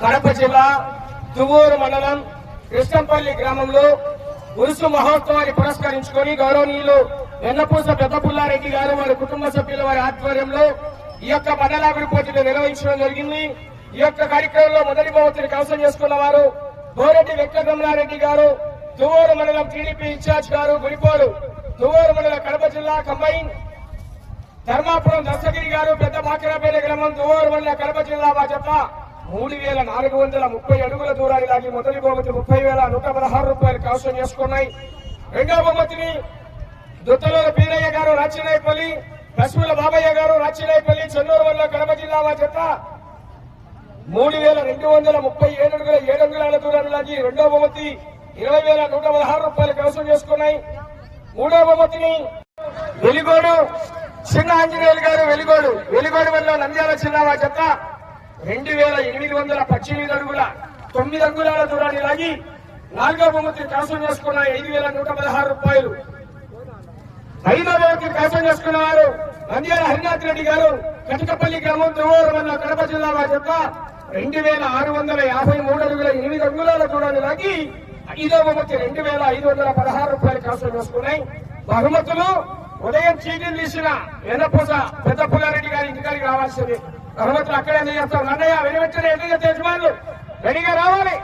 కడప జిల్లా దువ్వూరు మండలం కృష్ణంపల్లి గ్రామంలో ఉరుసు మహోత్సవాన్ని పురస్కరించుకొని గౌరవనీయులు వెన్నపూస పెద్దపుల్లారెడ్డి గారు వారి కుటుంబ సభ్యుల వారి ఆధ్వర్యంలో ఈ యొక్క మండలాభివృద్ధి పోటీలు నిర్వహించడం జరిగింది. ఈ యొక్క కార్యక్రమంలో మొదటి బహుమతిని కైవసం చేసుకున్న వారు గోరెడ్డి వెంకటరమణారెడ్డి గారు, దువ్వూరు మండలం టీడీపీ ఇన్ఛార్జ్ గారు గురిపోడు, దువ్వూరు మండలం కడప జిల్లా కంబైన్ ధర్మాపురం దస్తగిరి గారు, పెద్ద మాకరాపల్లి గ్రామం దువ్వూరు మండలం కడప జిల్లా భాజపా 3430 అడుగుల దూరాన్ని లాగి మొదటి బహుమతి 30,116 రూపాయలు కైవసం చేసుకున్నాయి. రెండవ బహుమతిని దుత్తలూరు పీరయ్య గారు రాచినాయపల్లి, కశ్మీల బాబయ్య గారు రాచినాయపల్లి చెన్నూరు మండలం కడప జిల్లా భాజపా 3,237 అడుగుల 7 అంగుళాల దూరాన్ని లాగి రెండవ బహుమతి 20,116 రూపాయలు కైవసం చేసుకున్నాయి. మూడవ బహుమతిని వెలిగోడు చిన్న ఆంజనేయులు గారు వెలిగోడు వల్ల నంద్యాల జిల్లా భాజపా 2,818 అడుగుల 9 అంగుళాల దూరాన్ని లాగి నాలుగవ బహుమతిని కైవసం చేసుకున్న 5,116 రూపాయలు. ఐదవ బహుమతిని కైవసం చేసుకున్న వారు నంద్యాల హరినాథ్ రెడ్డి గారు, కటికపల్లి గ్రామం దువ్వూరు మండలం కడప జిల్లా భాజపా 2,653 అడుగుల 8 అంగుళాల దూరాన్ని లాగి ఐదవ బహుమతి 2,516 రూపాయలు కైవసం చేసుకున్నాయి. బహుమతులు ఉదయం చీటీలు తీసిన వెన్నపూస పెద్దపుల్లారెడ్డి గారి ఇంటికాడికి రావాల్సింది. బహుమతులు అక్కడే అందజేస్తాం. అన్నయ్య వెనువెచ్చని ఎదురు యజమానులు రెడీగా రావాలి.